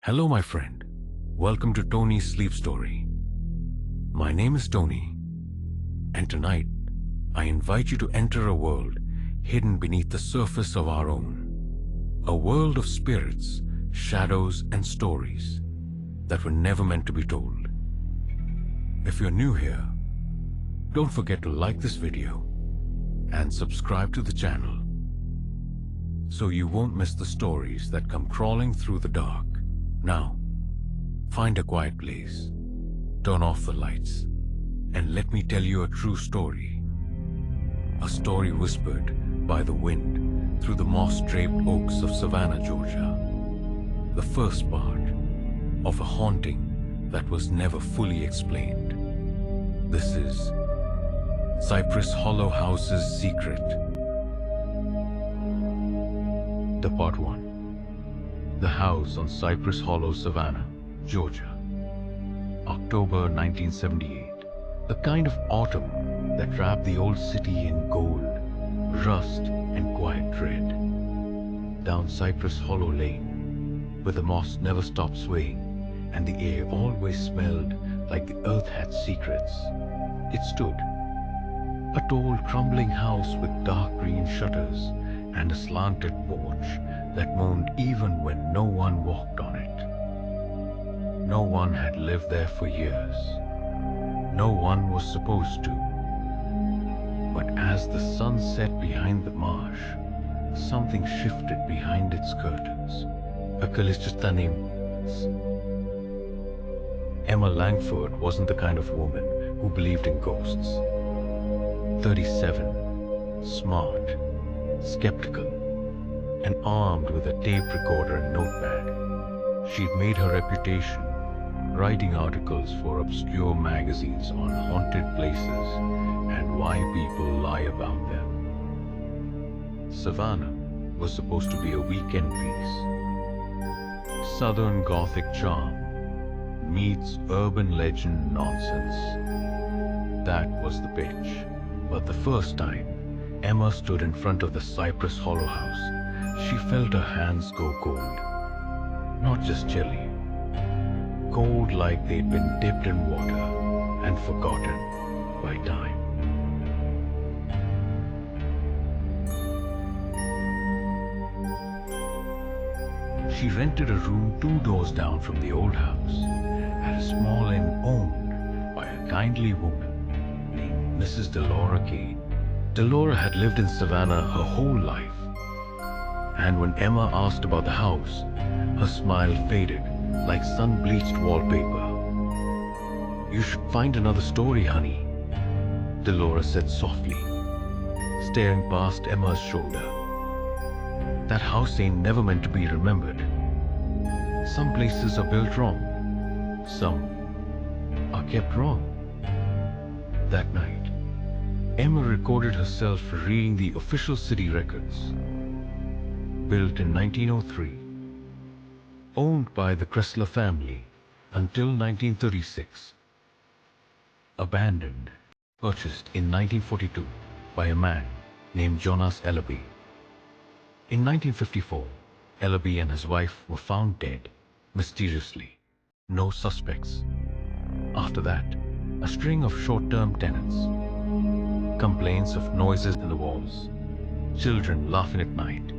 Hello, my friend. Welcome to Tony's Sleep Story. My name is Tony, and tonight I invite you to enter a world hidden beneath the surface of our own. A world of spirits, shadows, and stories that were never meant to be told. If you're new here, don't forget to like this video and subscribe to the channel so you won't miss the stories that come crawling through the dark. Now, find a quiet place, turn off the lights, and let me tell you a true story. A story whispered by the wind through the moss-draped oaks of Savannah, Georgia. The first part of a haunting that was never fully explained. This is Cypress Hollow House's Secret. The Part 1. The house on Cypress Hollow, Savannah, Georgia. October 1978. A kind of autumn that wrapped the old city in gold, rust, and quiet dread. Down Cypress Hollow Lane, where the moss never stopped swaying and the air always smelled like the earth had secrets, it stood. A tall, crumbling house with dark green shutters and a slanted porch that moaned even when no one walked on it. No one had lived there for years. No one was supposed to. But as the sun set behind the marsh, something shifted behind its curtains. A Calistita named Emma Langford wasn't the kind of woman who believed in ghosts. 37, smart, skeptical, and armed with a tape recorder and notepad, she'd made her reputation writing articles for obscure magazines on haunted places and why people lie about them. Savannah was supposed to be a weekend piece. Southern Gothic charm meets urban legend nonsense. That was the pitch. But the first time Emma stood in front of the Cypress Hollow house, she felt her hands go cold. Not just chilly. Cold like they'd been dipped in water and forgotten by time. She rented a room 2 doors down from the old house at a small inn owned by a kindly woman named Mrs. Delora Kane. Delora had lived in Savannah her whole life, and when Emma asked about the house, her smile faded like sun-bleached wallpaper. "You should find another story, honey," Delora said softly, staring past Emma's shoulder. "That house ain't never meant to be remembered. Some places are built wrong. Some are kept wrong." That night, Emma recorded herself reading the official city records. Built in 1903, owned by the Kressler family until 1936. Abandoned, purchased in 1942 by a man named Jonas Ellaby. In 1954, Ellaby and his wife were found dead, mysteriously. No suspects. After that, a string of short-term tenants. Complaints of noises in the walls, children laughing at night,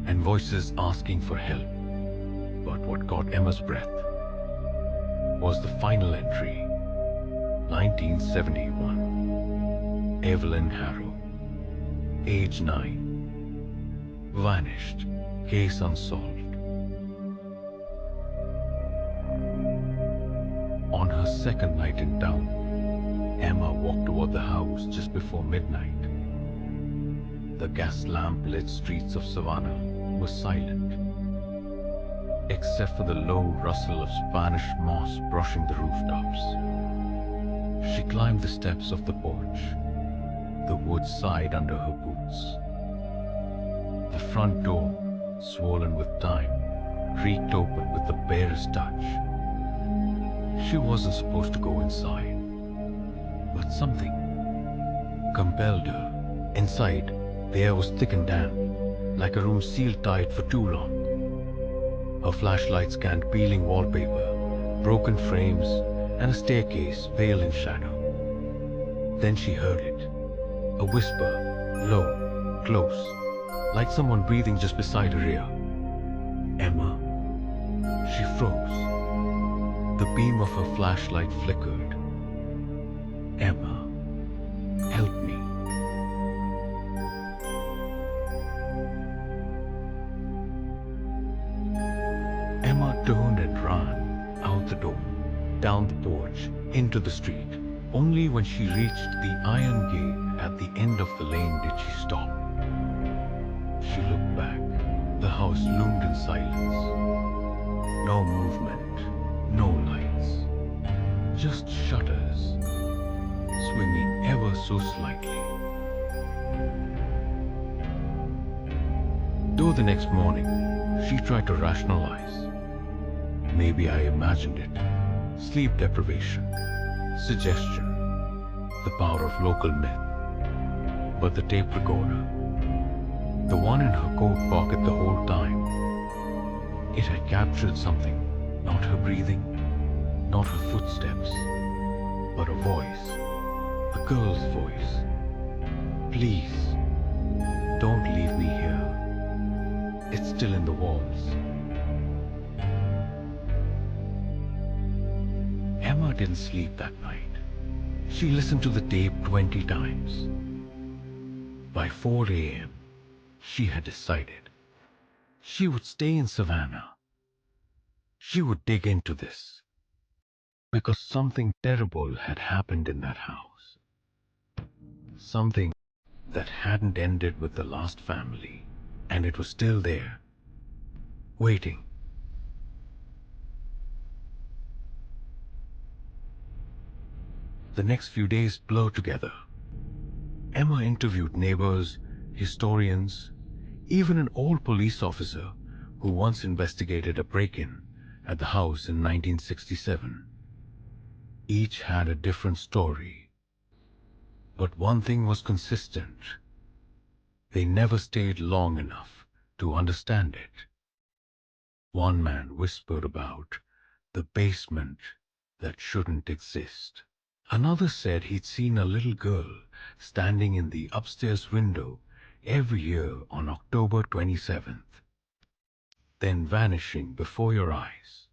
and voices asking for help. But what caught Emma's breath was the final entry. 1971. Evelyn Harrow, age 9. Vanished, case unsolved. On her second night in town, Emma walked toward the house just before midnight. The gas lamp-lit streets of Savannah were silent, except for the low rustle of Spanish moss brushing the rooftops. She climbed the steps of the porch. The wood sighed under her boots. The front door, swollen with time, creaked open with the barest touch. She wasn't supposed to go inside, but something compelled her. Inside, the air was thick and damp, like a room sealed tight for too long. Her flashlight scanned peeling wallpaper, broken frames, and a staircase veiled in shadow. Then she heard it. A whisper, low, close, like someone breathing just beside her ear. Emma. She froze. The beam of her flashlight flickered. Emma, help me. Emma turned and ran out the door, down the porch, into the street. Only when she reached the iron gate at the end of the lane did she stop. She looked back. The house loomed in silence. No movement, no lights, just shutters, swinging ever so slightly. Though the next morning, she tried to rationalize. Maybe I imagined it. Sleep deprivation, suggestion, the power of local myth. But the tape recorder, the one in her coat pocket the whole time, it had captured something. Not her breathing, not her footsteps, but a voice, a girl's voice. Please, don't leave me here. It's still in the walls. Emma didn't sleep that night. She listened to the tape 20 times. By 4 a.m., she had decided she would stay in Savannah. She would dig into this, because something terrible had happened in that house. Something that hadn't ended with the last family, and it was still there, waiting. The next few days blurred together. Emma interviewed neighbors, historians, even an old police officer who once investigated a break-in at the house in 1967. Each had a different story. But one thing was consistent. They never stayed long enough to understand it. One man whispered about the basement that shouldn't exist. Another said he'd seen a little girl standing in the upstairs window every year on October 27th, then vanishing before your eyes.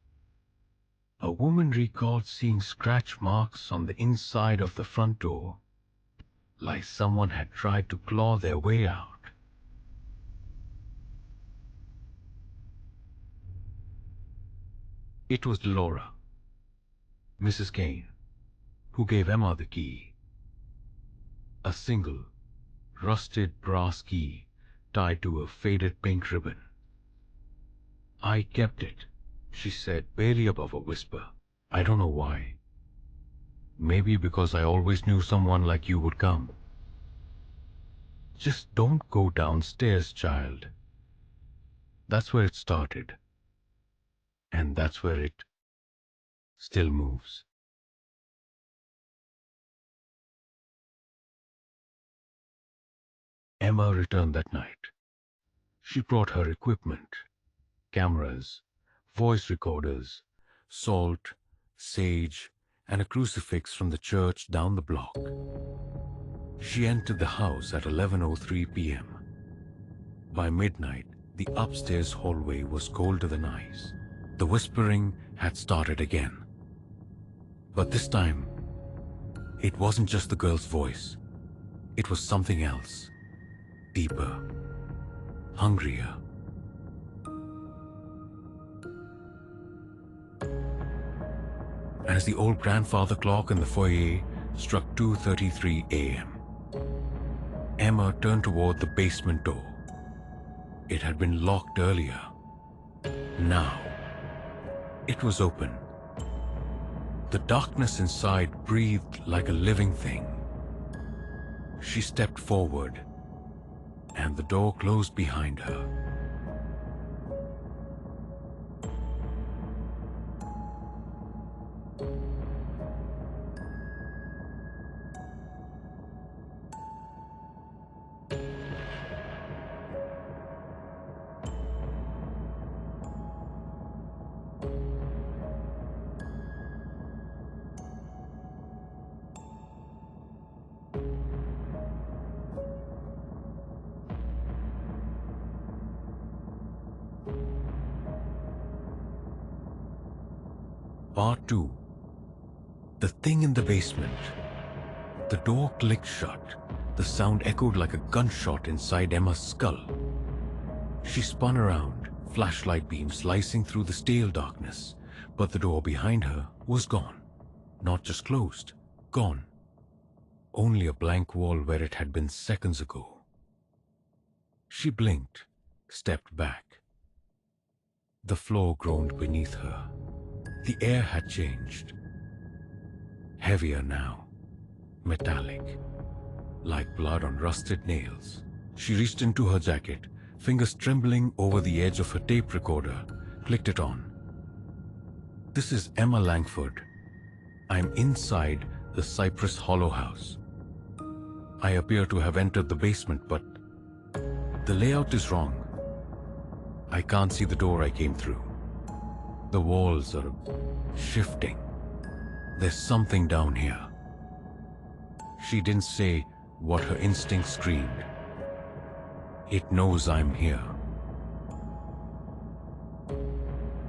A woman recalled seeing scratch marks on the inside of the front door, like someone had tried to claw their way out. It was Laura, Mrs. Kane, who gave Emma the key. A single, rusted brass key tied to a faded pink ribbon. I kept it, she said, barely above a whisper. I don't know why. Maybe because I always knew someone like you would come. Just don't go downstairs, child. That's where it started. And that's where it still moves. Emma returned that night. She brought her equipment, cameras, voice recorders, salt, sage, and a crucifix from the church down the block. She entered the house at 11:03 p.m. By midnight, the upstairs hallway was colder than ice. The whispering had started again. But this time, it wasn't just the girl's voice. It was something else, deeper, hungrier. As the old grandfather clock in the foyer struck 2:33 a.m., Emma turned toward the basement door. It had been locked earlier. Now, it was open. The darkness inside breathed like a living thing. She stepped forward, and the door closed behind her. Part 2. The thing in the basement. The door clicked shut. The sound echoed like a gunshot inside Emma's skull. She spun around, flashlight beams slicing through the stale darkness, but the door behind her was gone. Not just closed, gone. Only a blank wall where it had been seconds ago. She blinked, stepped back. The floor groaned beneath her. The air had changed. Heavier now, metallic, like blood on rusted nails. She reached into her jacket, fingers trembling over the edge of her tape recorder, clicked it on. This is Emma Langford. I'm inside the Cypress Hollow house. I appear to have entered the basement, but the layout is wrong. I can't see the door I came through. The walls are shifting. There's something down here. She didn't say what her instinct screamed. It knows I'm here.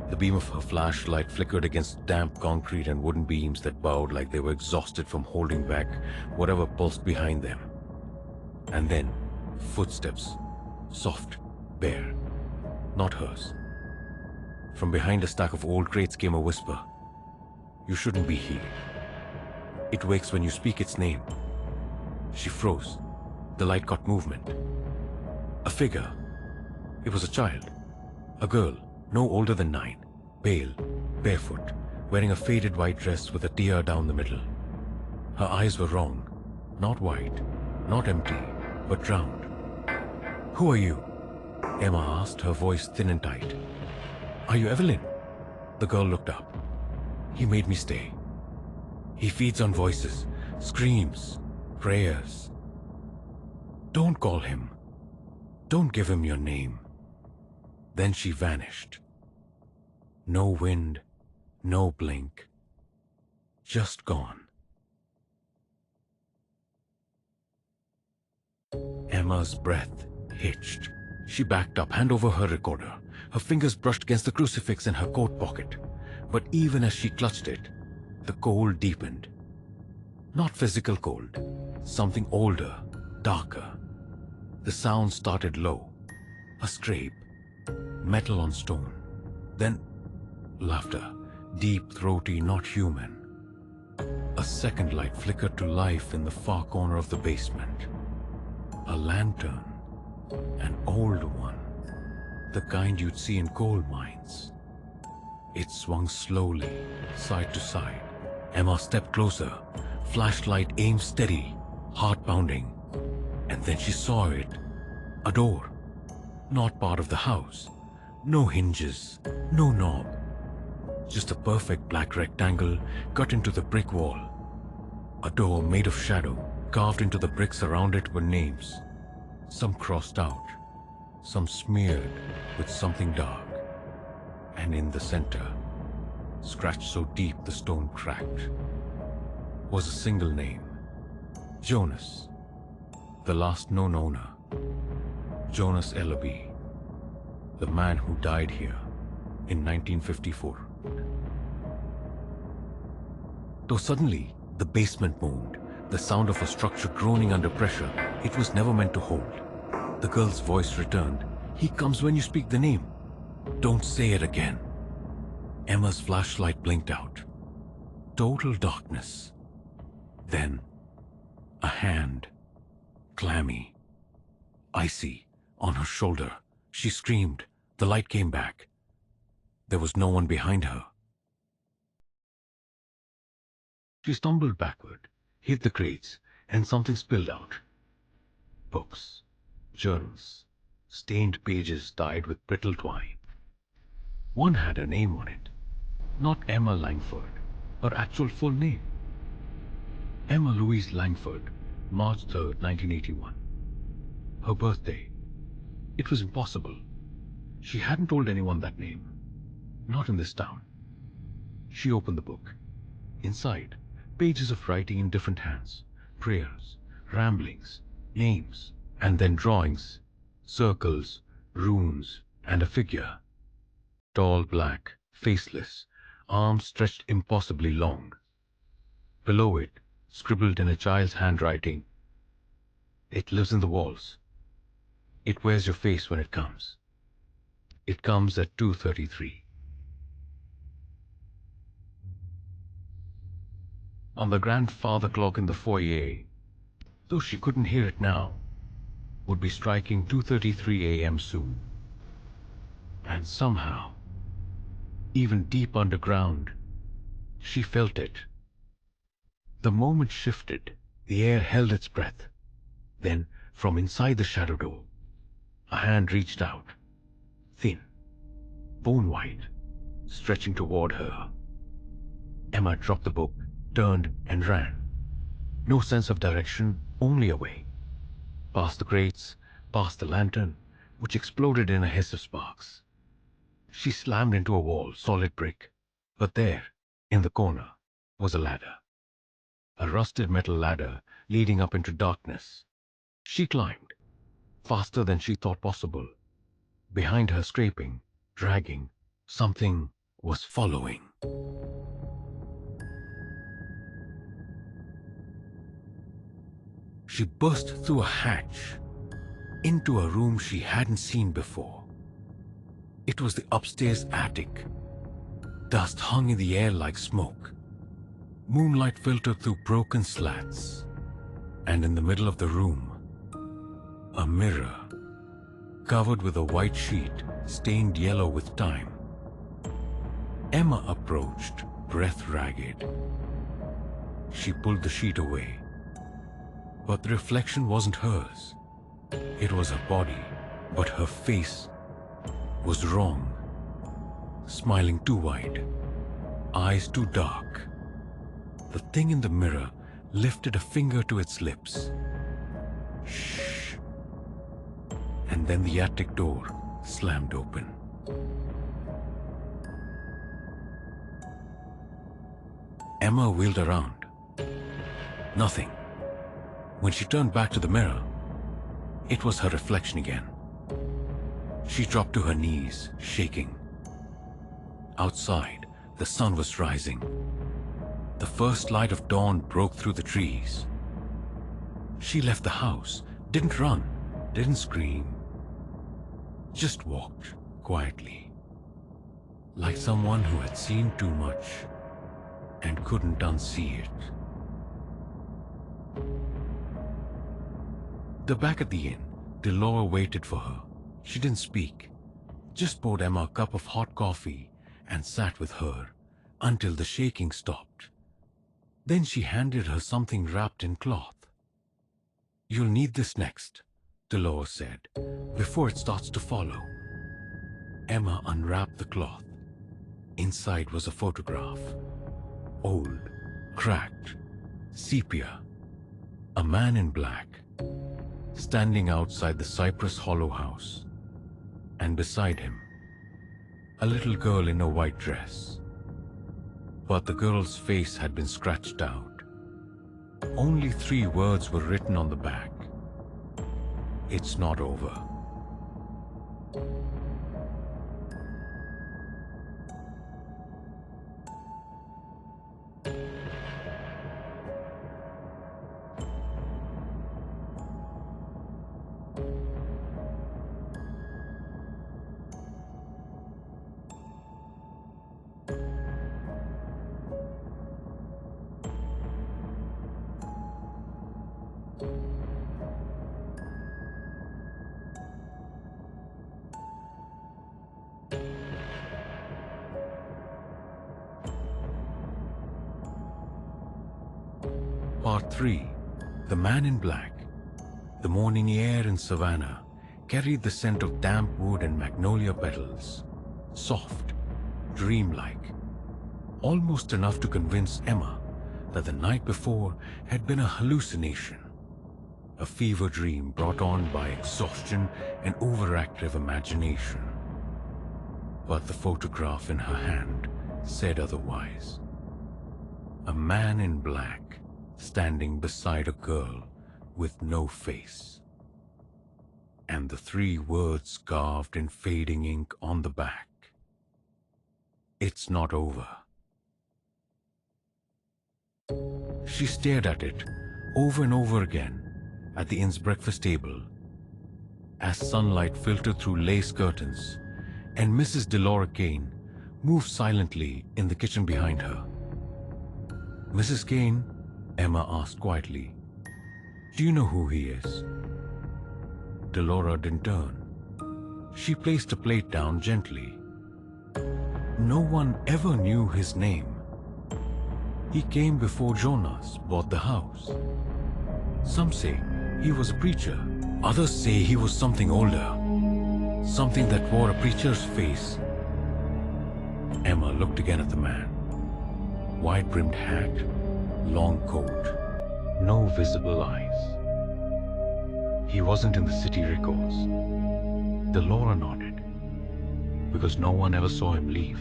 The beam of her flashlight flickered against damp concrete and wooden beams that bowed like they were exhausted from holding back whatever pulsed behind them. And then, footsteps. Soft, bare. Not hers. From behind a stack of old crates came a whisper. You shouldn't be here. It wakes when you speak its name. She froze. The light caught movement. A figure. It was a child. A girl, no older than 9. Pale, barefoot, wearing a faded white dress with a tear down the middle. Her eyes were wrong. Not white, not empty, but drowned. Who are you? Emma asked, her voice thin and tight. Are you Evelyn? The girl looked up. He made me stay. He feeds on voices, screams, prayers. Don't call him. Don't give him your name. Then she vanished. No wind, no blink. Just gone. Emma's breath hitched. She backed up, hand over her recorder. Her fingers brushed against the crucifix in her coat pocket. But even as she clutched it, the cold deepened. Not physical cold, something older, darker. The sound started low. A scrape, metal on stone. Then laughter, deep, throaty, not human. A second light flickered to life in the far corner of the basement. A lantern, an old one, the kind you'd see in coal mines. It swung slowly, side to side. Emma stepped closer, flashlight aimed steady, heart pounding. And then she saw it. A door. Not part of the house. No hinges, no knob. Just a perfect black rectangle cut into the brick wall. A door made of shadow. Carved into the bricks around it were names. Some crossed out, some smeared with something dark. And in the center, scratched so deep the stone cracked, was a single name. Jonas, the last known owner. Jonas Ellaby, the man who died here in 1954. Though suddenly, the basement moaned, the sound of a structure groaning under pressure it was never meant to hold. The girl's voice returned. He comes when you speak the name. Don't say it again. Emma's flashlight blinked out. Total darkness. Then, a hand, clammy, icy, on her shoulder. She screamed. The light came back. There was no one behind her. She stumbled backward, hit the crates, and something spilled out. Books, journals, stained pages tied with brittle twine. One had a name on it. Not Emma Langford, her actual full name. Emma Louise Langford, March 3rd, 1981. Her birthday. It was impossible. She hadn't told anyone that name. Not in this town. She opened the book. Inside, pages of writing in different hands, prayers, ramblings, names, and then drawings, circles, runes, and a figure. Tall, black, faceless, arms stretched impossibly long. Below it, scribbled in a child's handwriting, "It lives in the walls. It wears your face when it comes. It comes at 2:33. On the grandfather clock in the foyer, though she couldn't hear it now, would be striking 2:33 a.m. soon. And somehow, even deep underground, she felt it. The moment shifted, the air held its breath. Then, from inside the shadow door, a hand reached out, thin, bone-white, stretching toward her. Emma dropped the book, turned, and ran. No sense of direction, only away. Past the grates, past the lantern, which exploded in a hiss of sparks. She slammed into a wall, solid brick. But there, in the corner, was a ladder. A rusted metal ladder leading up into darkness. She climbed, faster than she thought possible. Behind her, scraping, dragging, something was following. She burst through a hatch into a room she hadn't seen before. It was the upstairs attic. Dust hung in the air like smoke. Moonlight filtered through broken slats. And in the middle of the room, a mirror, covered with a white sheet stained yellow with time. Emma approached, breath ragged. She pulled the sheet away. But the reflection wasn't hers. It was her body, but her face was wrong. Smiling too wide, eyes too dark. The thing in the mirror lifted a finger to its lips. Shh. And then the attic door slammed open. Emma wheeled around. Nothing. When she turned back to the mirror, it was her reflection again. She dropped to her knees, shaking. Outside, the sun was rising. The first light of dawn broke through the trees. She left the house, didn't run, didn't scream. Just walked quietly, like someone who had seen too much and couldn't unsee it. The back at the inn, Delora waited for her. She didn't speak, just poured Emma a cup of hot coffee and sat with her until the shaking stopped. Then she handed her something wrapped in cloth. "You'll need this next," Delora said, "before it starts to follow." Emma unwrapped the cloth. Inside was a photograph. Old, cracked, sepia. A man in black, standing outside the Cypress Hollow house. And beside him, a little girl in a white dress. But the girl's face had been scratched out. Only 3 words were written on the back. "It's not over." Part 3. The Man in Black. The morning air in Savannah carried the scent of damp wood and magnolia petals. Soft, dreamlike. Almost enough to convince Emma that the night before had been a hallucination. A fever dream brought on by exhaustion and overactive imagination. But the photograph in her hand said otherwise. A man in black standing beside a girl with no face. And the 3 words carved in fading ink on the back. "It's not over." She stared at it over and over again at the inn's breakfast table as sunlight filtered through lace curtains and Mrs. Delora Kane moved silently in the kitchen behind her. "Mrs. Kane," Emma asked quietly, "do you know who he is?" Delora didn't turn. She placed a plate down gently. "No one ever knew his name. He came before Jonas bought the house. Some say he was a preacher. Others say he was something older. Something that wore a preacher's face." Emma looked again at the man. Wide-brimmed hat, long coat, no visible eyes. "He wasn't in the city records." Delora nodded, "because no one ever saw him leave."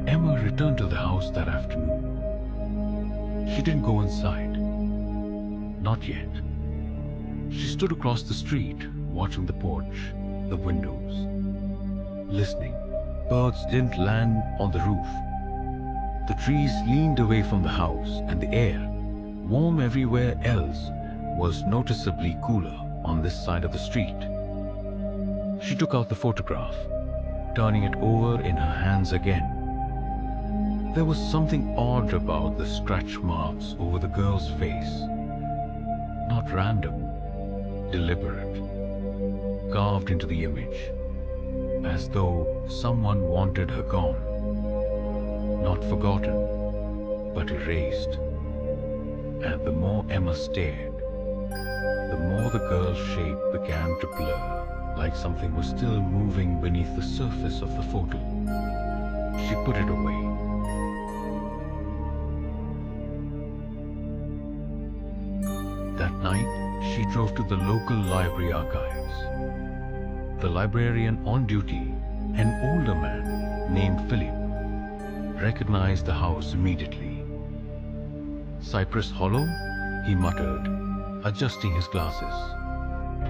Emma returned to the house that afternoon. She didn't go inside. Not yet. She stood across the street, watching the porch, the windows, listening. Birds didn't land on the roof. The trees leaned away from the house, and the air, warm everywhere else, was noticeably cooler on this side of the street. She took out the photograph, turning it over in her hands again. There was something odd about the scratch marks over the girl's face. Not random, deliberate, carved into the image, as though someone wanted her gone. Not forgotten, but erased. And the more Emma stared, the more the girl's shape began to blur, like something was still moving beneath the surface of the photo. She put it away. That night, she drove to the local library archives. The librarian on duty, an older man named Philip, recognized the house immediately. "Cypress Hollow?" he muttered, adjusting his glasses.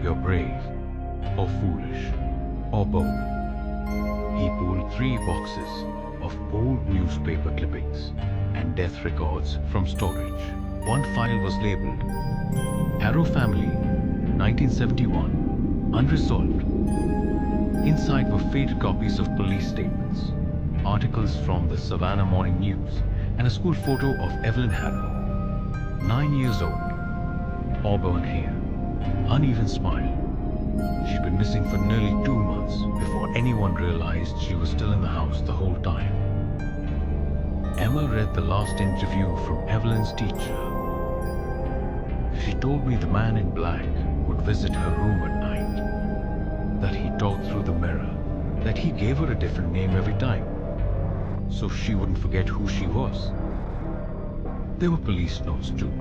"You're brave, or foolish, or both." He pulled 3 boxes of old newspaper clippings and death records from storage. One file was labeled Harrow Family, 1971, unresolved. Inside were faded copies of police statements, articles from the Savannah Morning News, and a school photo of Evelyn Harrow, 9 years old, auburn hair, uneven smile. She'd been missing for nearly 2 months before anyone realized she was still in the house the whole time. Emma read the last interview from Evelyn's teacher. She told me the man in black would visit her room at night, that he talked through the mirror, that he gave her a different name every time, so she wouldn't forget who she was. There were police notes too,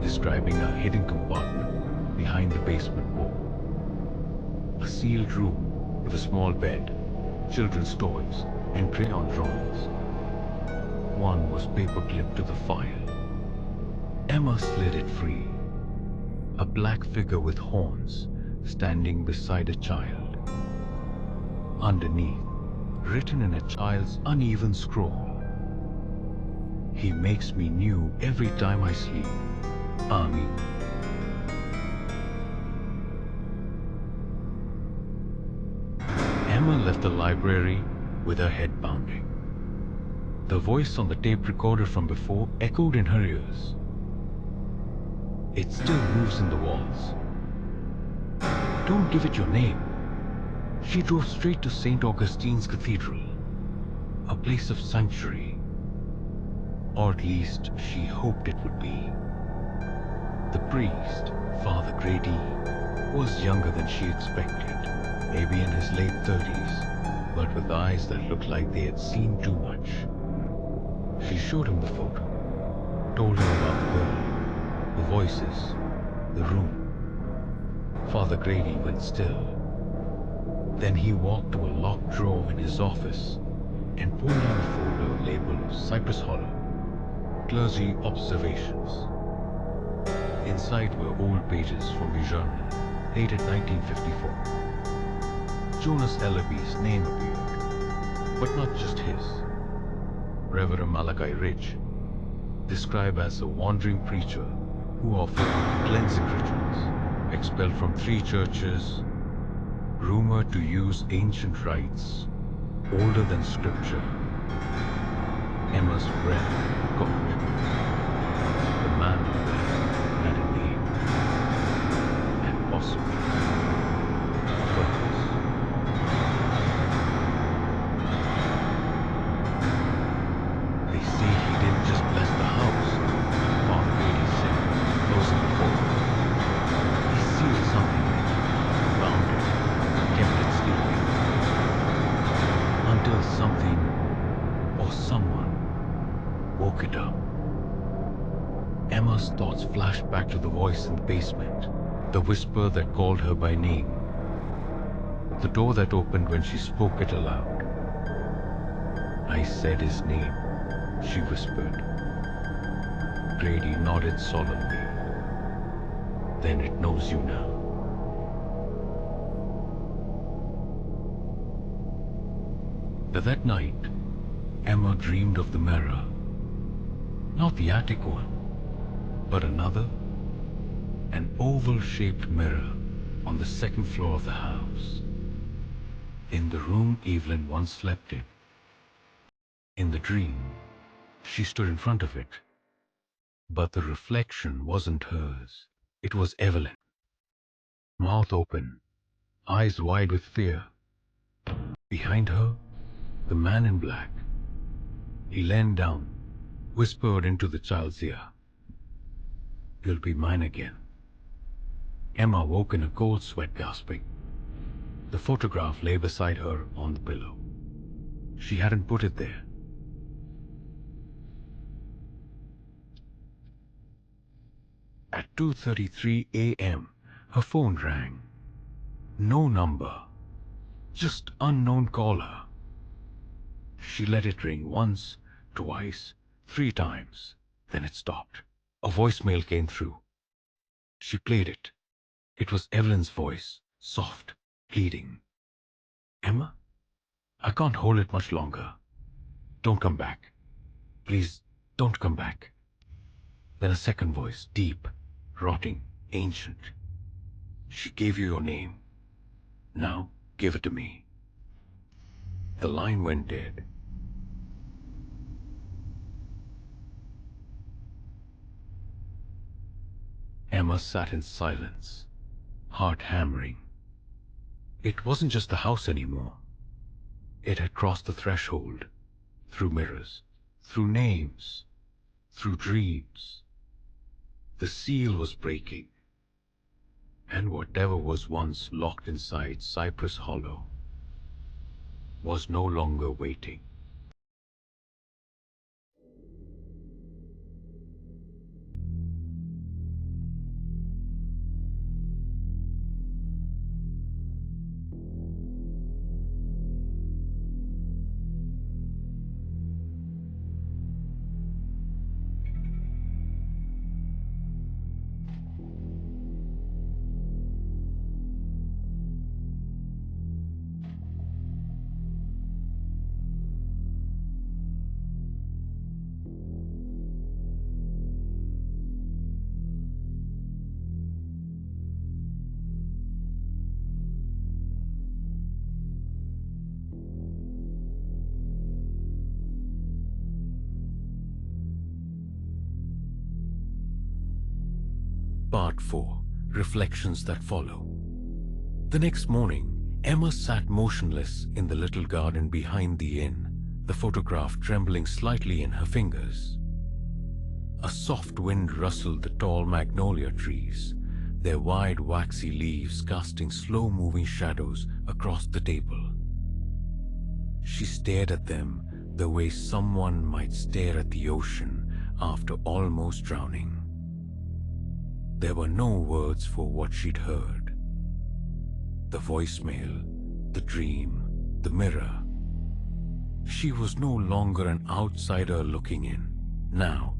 describing a hidden compartment behind the basement wall. A sealed room with a small bed, children's toys, and crayon drawings. One was paperclipped to the file. Emma slid it free. A black figure with horns standing beside a child. Underneath, written in a child's uneven scroll, "He makes me new every time I sleep. Amen." Emma left the library with her head pounding. The voice on the tape recorder from before echoed in her ears. "It still moves in the walls. Don't give it your name." She drove straight to St. Augustine's Cathedral, a place of sanctuary. Or at least she hoped it would be. The priest, Father Grady, was younger than she expected, maybe in his late 30s, but with eyes that looked like they had seen too much. She showed him the photo, told him about the girl, the voices, the room. Father Grady went still. Then he walked to a locked drawer in his office and pulled out a folder labeled Cypress Hollow, Clergy Observations. Inside were old pages from a journal dated 1954. Jonas Ellaby's name appeared. but not just his. Reverend Malachi Rich, described as a wandering preacher who offered cleansing rituals, expelled from 3 churches, rumored to use ancient rites older than scripture. Emma's breath caught. The man had a name, and possibly a purpose. They say he didn't just bless the house, Father Grady said, closing the door. He sealed something, bound it, kept it sleeping, until something or someone woke it up. Emma's thoughts flashed back to the voice in the basement, the whisper that called her by name, the door that opened when she spoke it aloud. I said his name, she whispered. Grady nodded solemnly. Then it knows you now. That night, Emma dreamed of the mirror. Not the attic one, but another, an oval-shaped mirror on the 2nd floor of the house, in the room Evelyn once slept in. In the dream, she stood in front of it, but the reflection wasn't hers. It was Evelyn, mouth open, eyes wide with fear. Behind her, the man in black. He leaned down, whispered into the child's ear, "You'll be mine again." Emma woke in a cold sweat, gasping. The photograph lay beside her on the pillow. She hadn't put it there. At 2:33 a.m., her phone rang. No number, just unknown caller. She let it ring once, twice, 3 times. Then it stopped. A voicemail came through. She played it. It was Evelyn's voice, soft, pleading. "Emma, I can't hold it much longer. Don't come back. Please, don't come back." Then a second voice, deep, rotting, ancient. "She gave you your name. Now give it to me." The line went dead. Emma sat in silence, heart hammering. It wasn't just the house anymore. It had crossed the threshold, through mirrors, through names, through dreams. The seal was breaking, and whatever was once locked inside Cypress Hollow was no longer waiting. Part 4. Reflections that follow. The next morning, Emma sat motionless in the little garden behind the inn, the photograph trembling slightly in her fingers. A soft wind rustled the tall magnolia trees, their wide waxy leaves casting slow-moving shadows across the table. She stared at them the way someone might stare at the ocean after almost drowning. There were no words for what she'd heard. The voicemail, the dream, the mirror. She was no longer an outsider looking in. Now,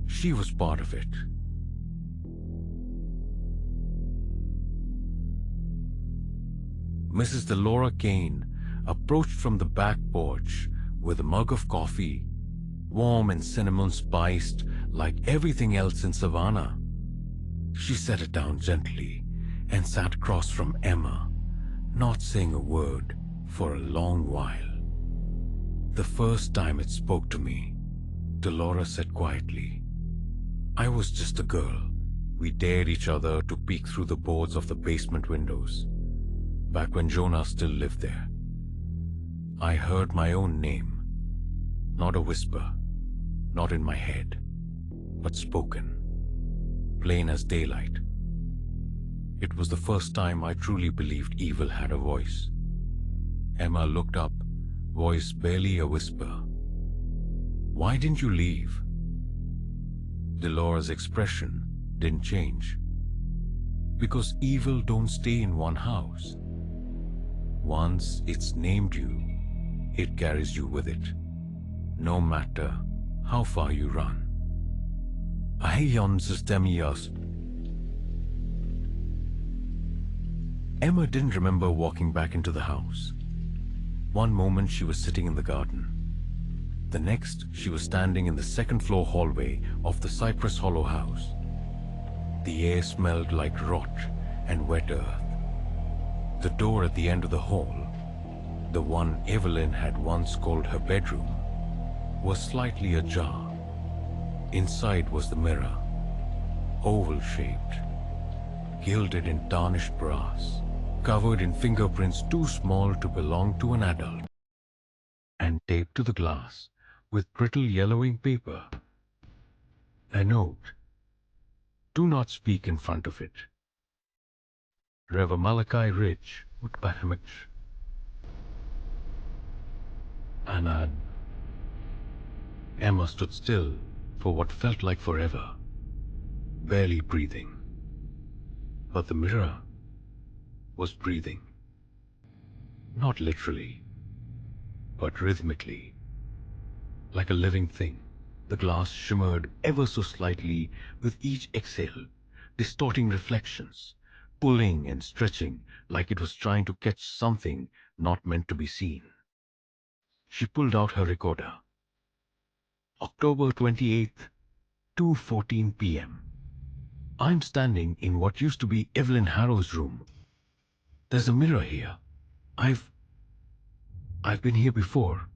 she was part of it. Mrs. Delora Kane, approached from the back porch with a mug of coffee, warm and cinnamon spiced like everything else in Savannah. She set it down gently and sat across from Emma, not saying a word for a long while. The first time it spoke to me, Dolores said quietly, "I was just a girl. We dared each other to peek through the boards of the basement windows, back when Jonah still lived there. I heard my own name, not a whisper, not in my head, but spoken, plain as daylight. It was the first time I truly believed evil had a voice." Emma looked up, voice barely a whisper. "Why didn't you leave?" Dolores' expression didn't change. "Because evil don't stay in one house. Once it's named you, it carries you with it, no matter how far you run." Emma didn't remember walking back into the house. One moment she was sitting in the garden. The next she was standing in the second-floor hallway of the Cypress Hollow house. The air smelled like rot and wet earth. The door at the end of the hall, the one Evelyn had once called her bedroom, was slightly ajar. Inside was the mirror, oval-shaped, gilded in tarnished brass, covered in fingerprints too small to belong to an adult, and taped to the glass with brittle yellowing paper. A note: "Do not speak in front of it. Rev. Malachi Ridge, Utpahamich." Anad. Emma stood still for what felt like forever, barely breathing. But the mirror was breathing. Not literally, but rhythmically. Like a living thing, the glass shimmered ever so slightly with each exhale, distorting reflections, pulling and stretching like it was trying to catch something not meant to be seen. She pulled out her recorder. October 28th, 2:14 p.m. I'm standing in what used to be Evelyn Harrow's room. There's a mirror here. I've been here before.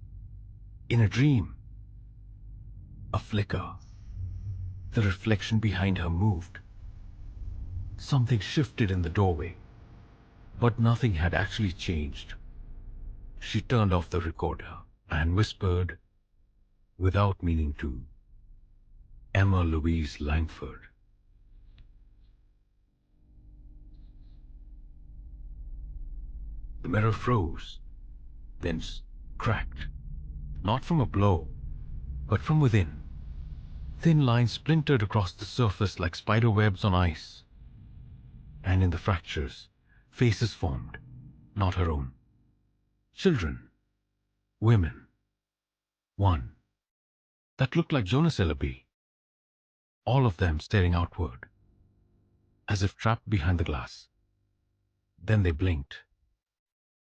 In a dream. A flicker. The reflection behind her moved. Something shifted in the doorway, but nothing had actually changed. She turned off the recorder and whispered, without meaning to, "Emma Louise Langford." The mirror froze, then cracked, not from a blow, but from within. Thin lines splintered across the surface like spider webs on ice. And in the fractures, faces formed, not her own. Children. Women. One. That looked like Jonas Ellaby. All of them staring outward, as if trapped behind the glass. Then they blinked.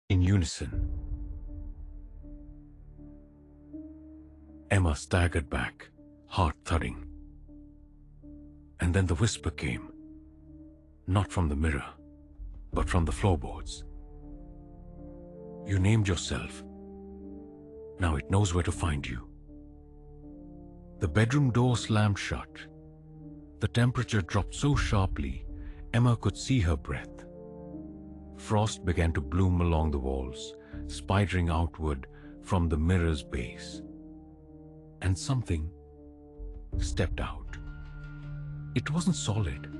In unison. Emma staggered back, heart thudding. And then the whisper came. Not from the mirror, but from the floorboards. "You named yourself. Now it knows where to find you." The bedroom door slammed shut. The temperature dropped so sharply, Emma could see her breath. Frost began to bloom along the walls, spidering outward from the mirror's base. And something stepped out. It wasn't solid.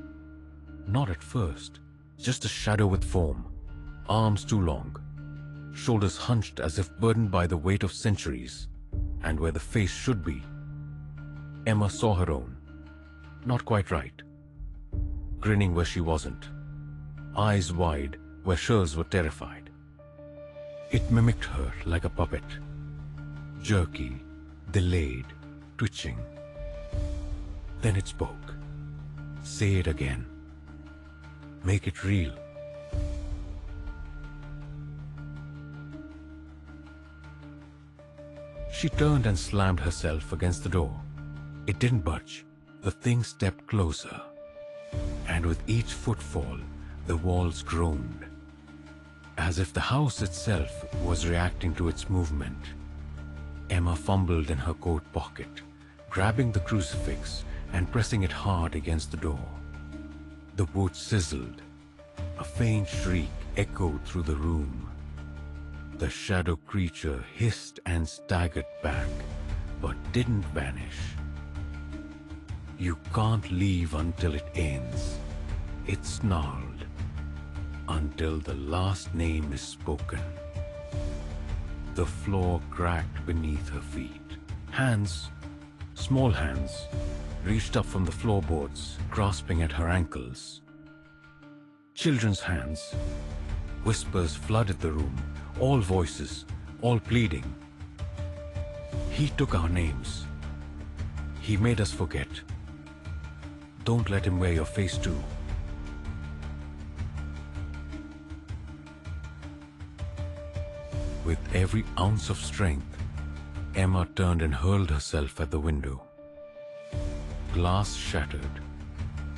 Not at first. Just a shadow with foam, arms too long, shoulders hunched as if burdened by the weight of centuries. And where the face should be, Emma saw her own. Not quite right. Grinning where she wasn't. Eyes wide where hers were terrified. It mimicked her like a puppet. Jerky, delayed, twitching. Then it spoke. "Say it again. Make it real." She turned and slammed herself against the door. It didn't budge. The thing stepped closer, and with each footfall, the walls groaned, as if the house itself was reacting to its movement. Emma fumbled in her coat pocket, grabbing the crucifix and pressing it hard against the door. The wood sizzled. A faint shriek echoed through the room. The shadow creature hissed and staggered back, but didn't vanish. "You can't leave until it ends," it snarled, "until the last name is spoken." The floor cracked beneath her feet. Hands, small hands, reached up from the floorboards, grasping at her ankles. Children's hands. Whispers flooded the room, all voices, all pleading. "He took our names. He made us forget. Don't let him wear your face too." With every ounce of strength, Emma turned and hurled herself at the window. Glass shattered,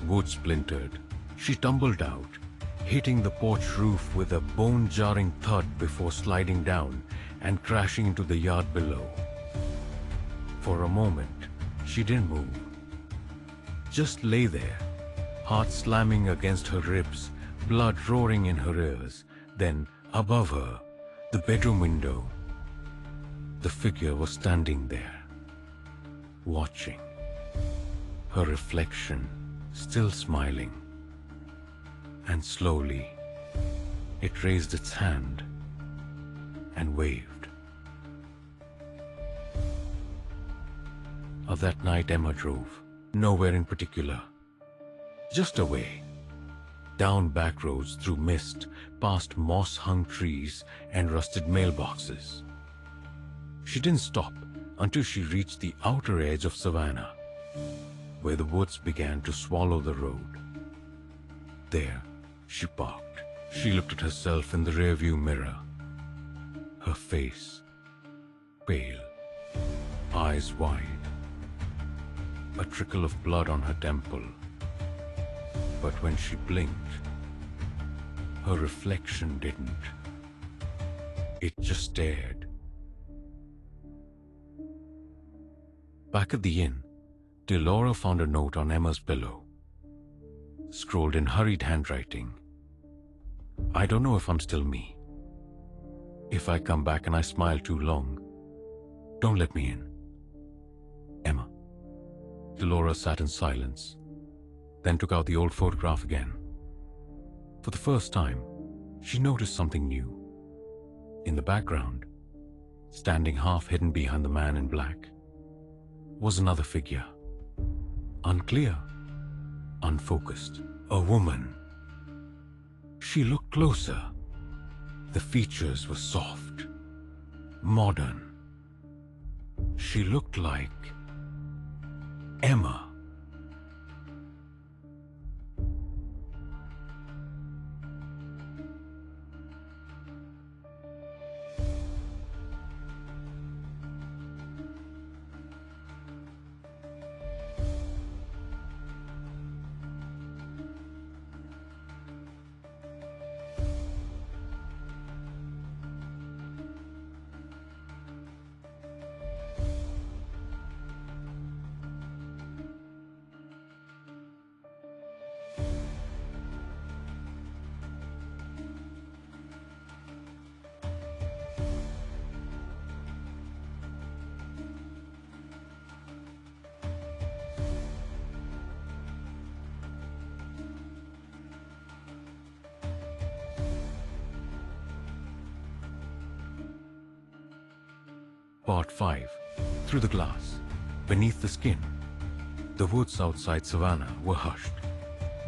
wood splintered. She tumbled out, hitting the porch roof with a bone-jarring thud before sliding down and crashing into the yard below. For a moment, she didn't move. Just lay there, heart slamming against her ribs, blood roaring in her ears. Then, above her, the bedroom window. The figure was standing there, watching. Her reflection still smiling. And slowly, it raised its hand and waved. That night Emma drove, nowhere in particular, just away, down back roads through mist, past moss-hung trees and rusted mailboxes. She didn't stop until she reached the outer edge of Savannah, where the woods began to swallow the road. There, she parked. She looked at herself in the rearview mirror. Her face, pale, eyes wide, a trickle of blood on her temple. But when she blinked, her reflection didn't. It just stared. Back at the inn, Delora found a note on Emma's pillow, scrawled in hurried handwriting. "I don't know if I'm still me. If I come back and I smile too long, don't let me in. Emma." Delora sat in silence, then took out the old photograph again. For the first time, she noticed something new. In the background, standing half hidden behind the man in black, was another figure. Unclear, unfocused. A woman. She looked closer. The features were soft, modern. She looked like Emma. Part 5. Through the glass, beneath the skin. The woods outside Savannah were hushed.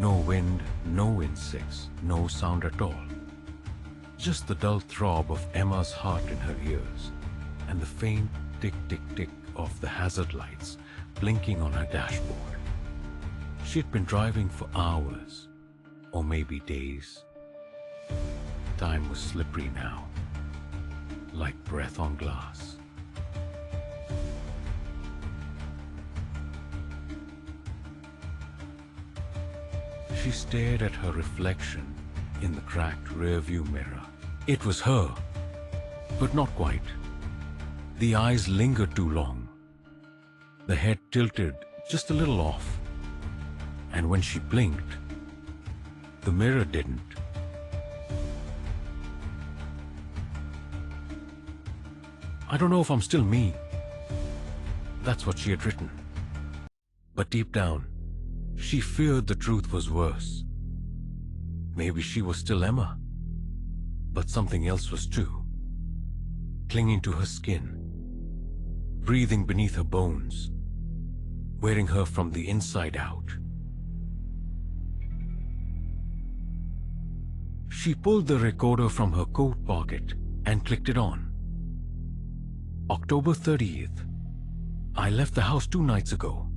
No wind, no insects, no sound at all. Just the dull throb of Emma's heart in her ears, and the faint tick-tick-tick of the hazard lights blinking on her dashboard. She'd been driving for hours, or maybe days. Time was slippery now, like breath on glass. stared at her reflection in the cracked rearview mirror. It was her, but not quite. The eyes lingered too long. The head tilted just a little off. And when she blinked, the mirror didn't. I don't know if I'm still me. That's what she had written. But deep down, she feared the truth was worse. Maybe she was still Emma, but something else was too. Clinging to her skin, breathing beneath her bones, wearing her from the inside out. She pulled the recorder from her coat pocket and clicked it on. October 30th. I left the house 2 nights ago.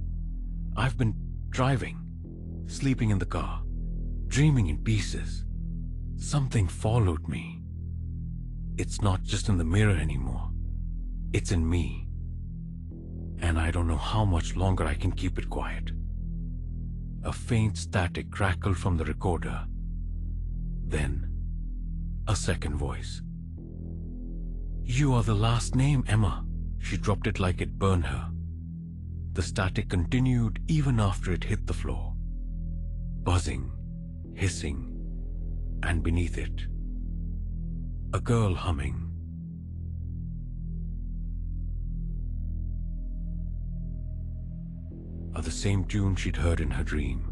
I've been driving, sleeping in the car, dreaming in pieces. Something followed me. It's not just in the mirror anymore. It's in me. And I don't know how much longer I can keep it quiet. A faint static crackled from the recorder. Then, a second voice. "You are the last name, Emma." She dropped it like it burned her. The static continued even after it hit the floor. Buzzing, hissing, and beneath it, a girl humming. The same tune she'd heard in her dream.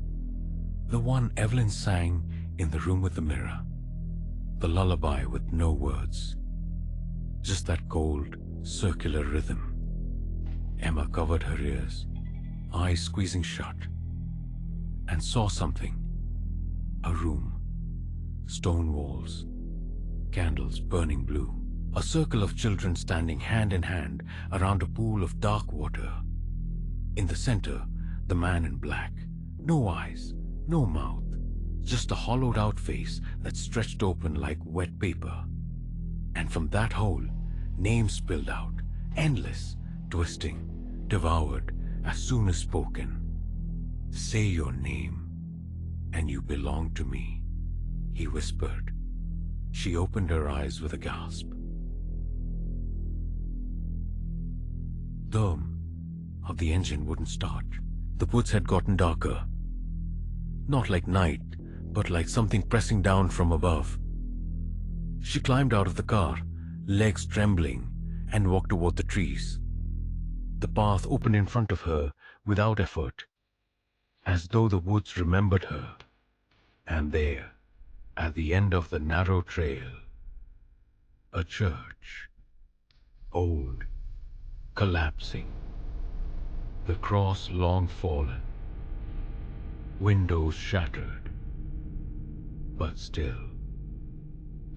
The one Evelyn sang in the room with the mirror. The lullaby with no words. Just that cold, circular rhythm. Emma covered her ears, eyes squeezing shut, and saw something. A room. Stone walls. Candles burning blue. A circle of children standing hand in hand around a pool of dark water. In the center, the man in black. No eyes, no mouth, just a hollowed-out face that stretched open like wet paper. And from that hole, names spilled out, endless, twisting, devoured as soon as spoken. "Say your name, and you belong to me," he whispered. She opened her eyes with a gasp. The hum of the engine wouldn't start. The woods had gotten darker. Not like night, but like something pressing down from above. She climbed out of the car, legs trembling, and walked toward the trees. The path opened in front of her without effort, as though the woods remembered her. And there, at the end of the narrow trail, a church. Old, collapsing. The cross long fallen. Windows shattered. But still,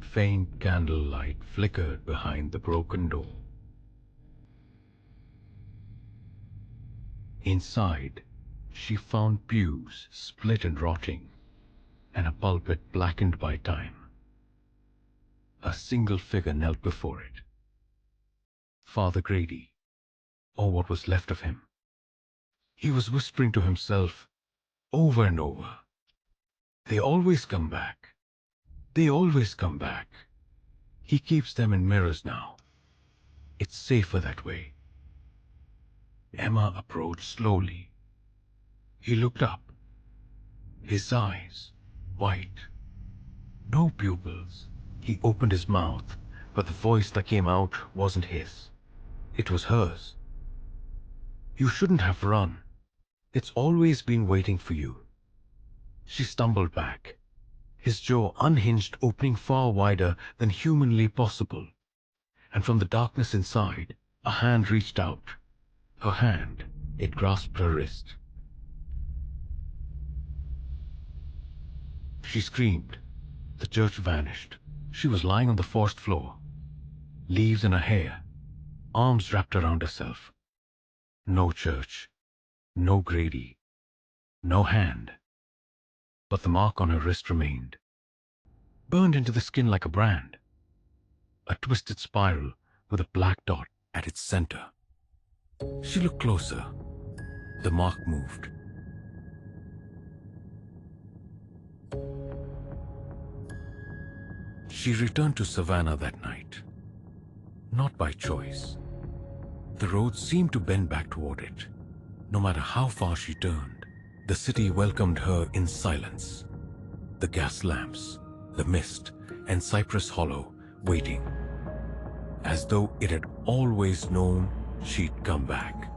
faint candlelight flickered behind the broken door. Inside, she found pews split and rotting, and a pulpit blackened by time. A single figure knelt before it. Father Grady, or what was left of him. He was whispering to himself over and over. "They always come back. They always come back. He keeps them in mirrors now. It's safer that way." Emma approached slowly. He looked up. His eyes, white. No pupils. He opened his mouth, but the voice that came out wasn't his. It was hers. "You shouldn't have run. It's always been waiting for you." She stumbled back, his jaw unhinged, opening far wider than humanly possible. And from the darkness inside, a hand reached out. Her hand, it grasped her wrist. She screamed. The church vanished. She was lying on the forest floor, leaves in her hair, arms wrapped around herself. No church, no Grady, no hand. But the mark on her wrist remained, burned into the skin like a brand. A twisted spiral with a black dot at its center. She looked closer. The mark moved. She returned to Savannah that night. Not by choice. The road seemed to bend back toward it. No matter how far she turned, the city welcomed her in silence. The gas lamps, the mist, and Cypress Hollow waiting, as though it had always known she'd come back.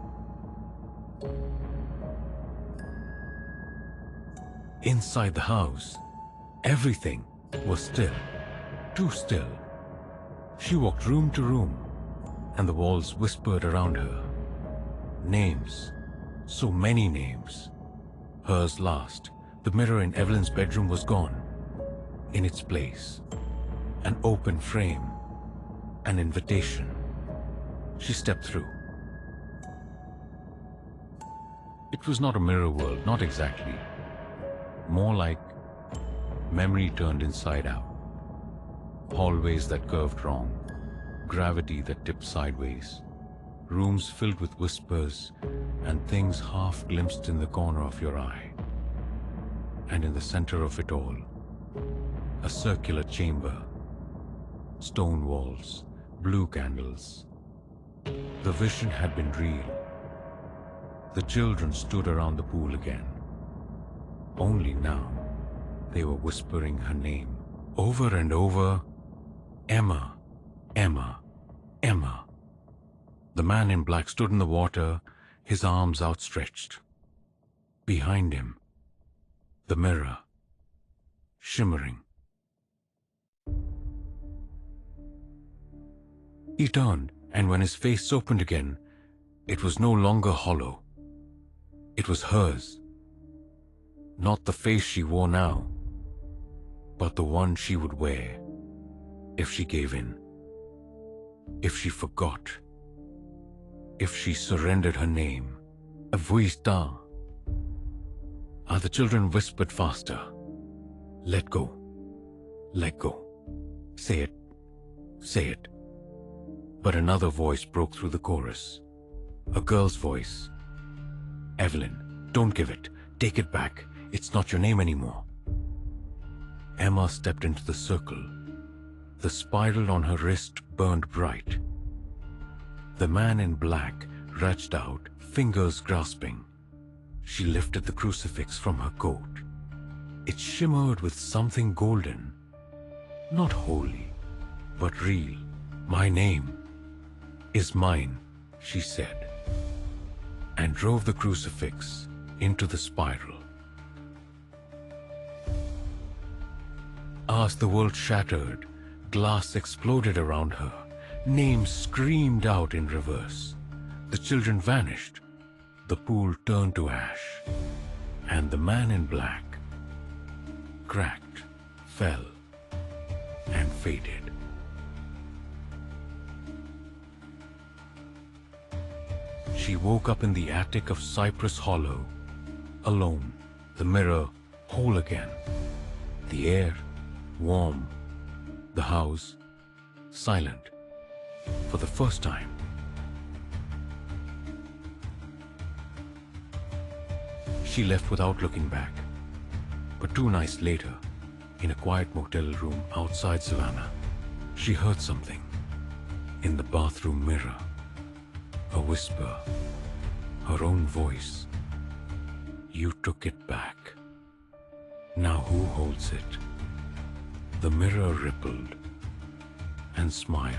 Inside the house, everything was still, too still. She walked room to room, and the walls whispered around her. Names, so many names. Hers last. The mirror in Evelyn's bedroom was gone. In its place, an open frame, an invitation. She stepped through. It was not a mirror world, not exactly. More like memory turned inside out. Hallways that curved wrong, gravity that tipped sideways, rooms filled with whispers and things half glimpsed in the corner of your eye. And in the center of it all, a circular chamber, stone walls, blue candles. The vision had been real. The children stood around the pool again. Only now, they were whispering her name over and over. Emma, Emma, Emma. The man in black stood in the water, his arms outstretched. Behind him, the mirror, shimmering. He turned, and when his face opened again, it was no longer hollow. It was hers. Not the face she wore now, but the one she would wear if she gave in, if she forgot, if she surrendered her name. Avuista. The children whispered faster. Let go. Let go. Say it. Say it. But another voice broke through the chorus. A girl's voice. Evelyn, don't give it. Take it back. It's not your name anymore. Emma stepped into the circle. The spiral on her wrist burned bright. The man in black reached out, fingers grasping. She lifted the crucifix from her coat. It shimmered with something golden. Not holy, but real. My name is mine, she said, and drove the crucifix into the spiral. As the world shattered, glass exploded around her. Names screamed out in reverse. The children vanished. The pool turned to ash. And the man in black cracked, fell, and faded. She woke up in the attic of Cypress Hollow, alone, the mirror whole again, the air warm, the house silent for the first time. She left without looking back, but 2 nights later, in a quiet motel room outside Savannah, she heard something in the bathroom mirror. A whisper, her own voice. You took it back. Now who holds it? The mirror rippled and smiled.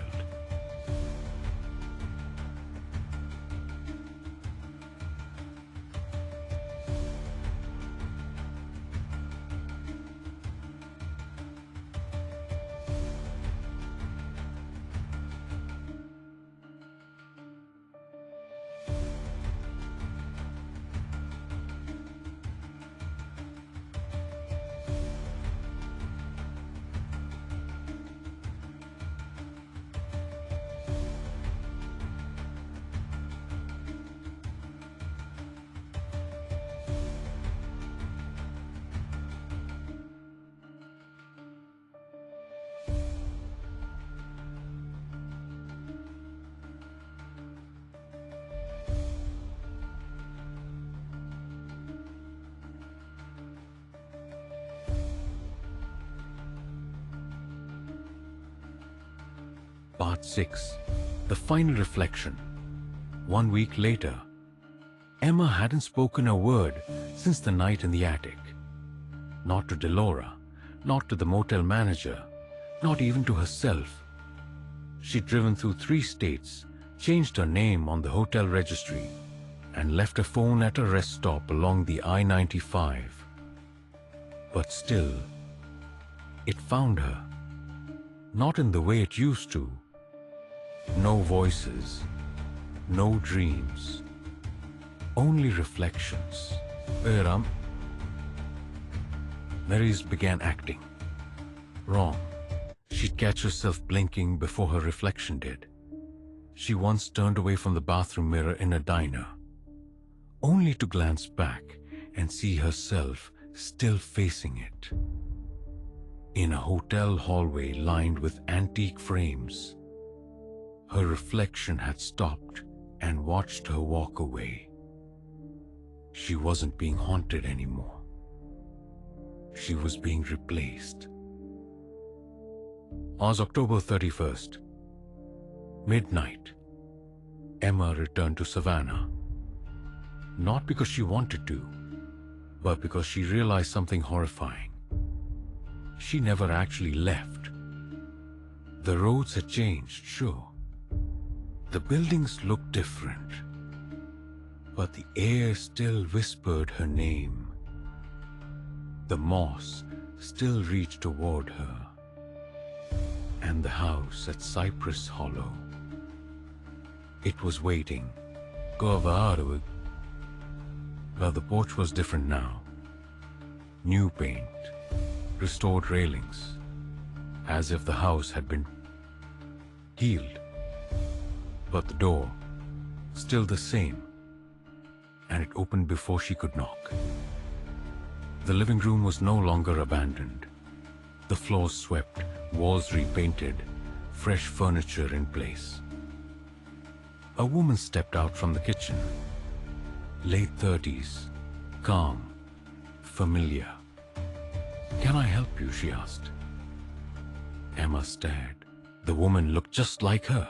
Part 6. The Final Reflection. 1 week later. Emma hadn't spoken a word since the night in the attic. Not to Delora, not to the motel manager, not even to herself. She'd driven through 3 states, changed her name on the hotel registry, and left her phone at a rest stop along the I-95. But still, it found her. Not in the way it used to. No voices, no dreams, only reflections. Mary's began acting. Wrong. She'd catch herself blinking before her reflection did. She once turned away from the bathroom mirror in a diner, only to glance back and see herself still facing it. In a hotel hallway lined with antique frames, her reflection had stopped and watched her walk away. She wasn't being haunted anymore. She was being replaced. On October 31st, midnight, Emma returned to Savannah. Not because she wanted to, but because she realized something horrifying. She never actually left. The roads had changed, sure. The buildings looked different, but the air still whispered her name. The moss still reached toward her, and the house at Cypress Hollow. It was waiting. But the porch was different now. New paint, restored railings, as if the house had been healed. But the door, still the same, and it opened before she could knock. The living room was no longer abandoned. The floors swept, walls repainted, fresh furniture in place. A woman stepped out from the kitchen. Late 30s, calm, familiar. "Can I help you?" she asked. Emma stared. The woman looked just like her.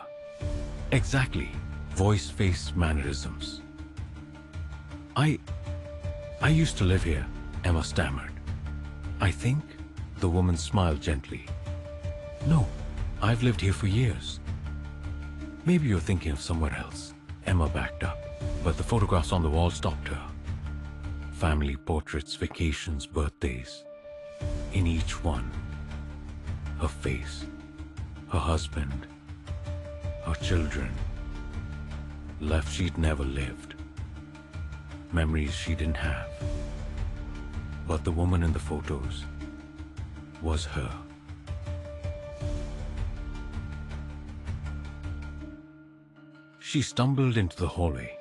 Exactly. Voice, face, mannerisms. I used to live here," Emma stammered. "I think?" The woman smiled gently. "No, I've lived here for years." "Maybe you're thinking of somewhere else." Emma backed up, but the photographs on the wall stopped her. Family portraits, vacations, birthdays. In each one, her face, her husband, her children, life she'd never lived, memories she didn't have. But the woman in the photos was her. She stumbled into the hallway,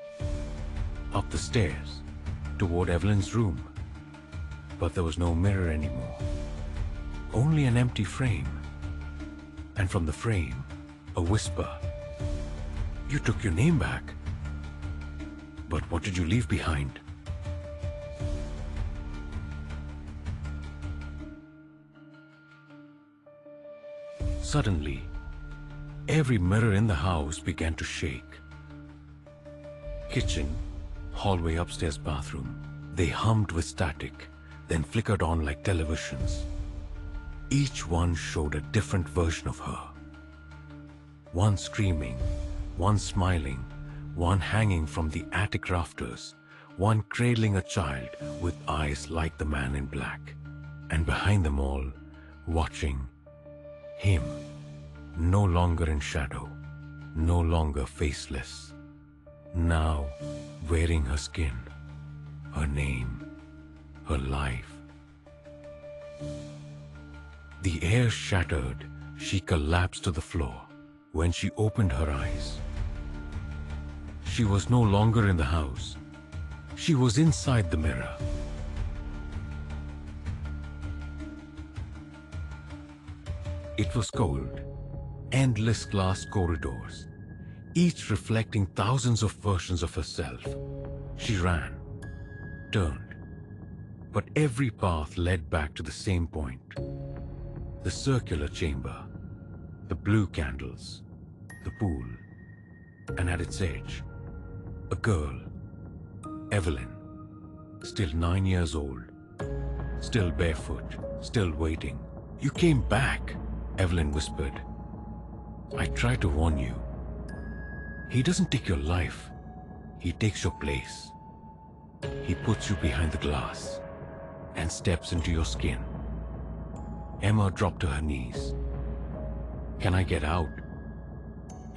up the stairs, toward Evelyn's room. But there was no mirror anymore, only an empty frame. And from the frame, a whisper. "You took your name back. But what did you leave behind?" Suddenly, every mirror in the house began to shake. Kitchen, hallway, upstairs bathroom. They hummed with static, then flickered on like televisions. Each one showed a different version of her. One screaming, one smiling, one hanging from the attic rafters, one cradling a child with eyes like the man in black. And behind them all, watching, him, no longer in shadow, no longer faceless, now wearing her skin, her name, her life. The air shattered. She collapsed to the floor. When she opened her eyes, she was no longer in the house. She was inside the mirror. It was cold, endless glass corridors, each reflecting thousands of versions of herself. She ran, turned, but every path led back to the same point. The circular chamber, the blue candles, the pool, and at its edge, a girl, Evelyn, still 9 years old, still barefoot, still waiting. "You came back," Evelyn whispered. "I tried to warn you. He doesn't take your life. He takes your place. He puts you behind the glass and steps into your skin." Emma dropped to her knees. "Can I get out?"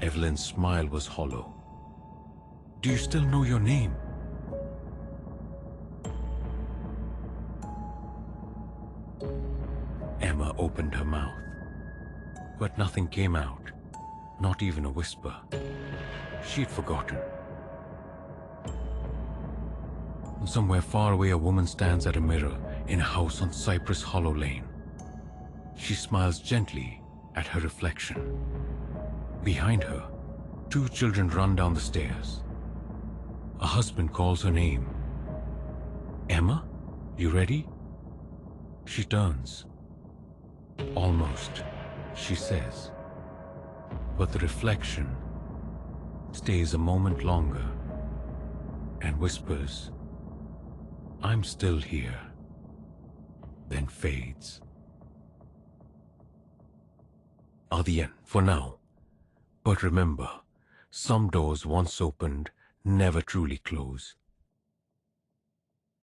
Evelyn's smile was hollow. "Do you still know your name?" Emma opened her mouth, but nothing came out, not even a whisper. She'd forgotten. Somewhere far away, a woman stands at a mirror in a house on Cypress Hollow Lane. She smiles gently at her reflection. Behind her, 2 children run down the stairs. A husband calls her name. "Emma, you ready?" She turns. "Almost," she says. But the reflection stays a moment longer and whispers, "I'm still here," then fades. The end for now. But remember, some doors once opened never truly close.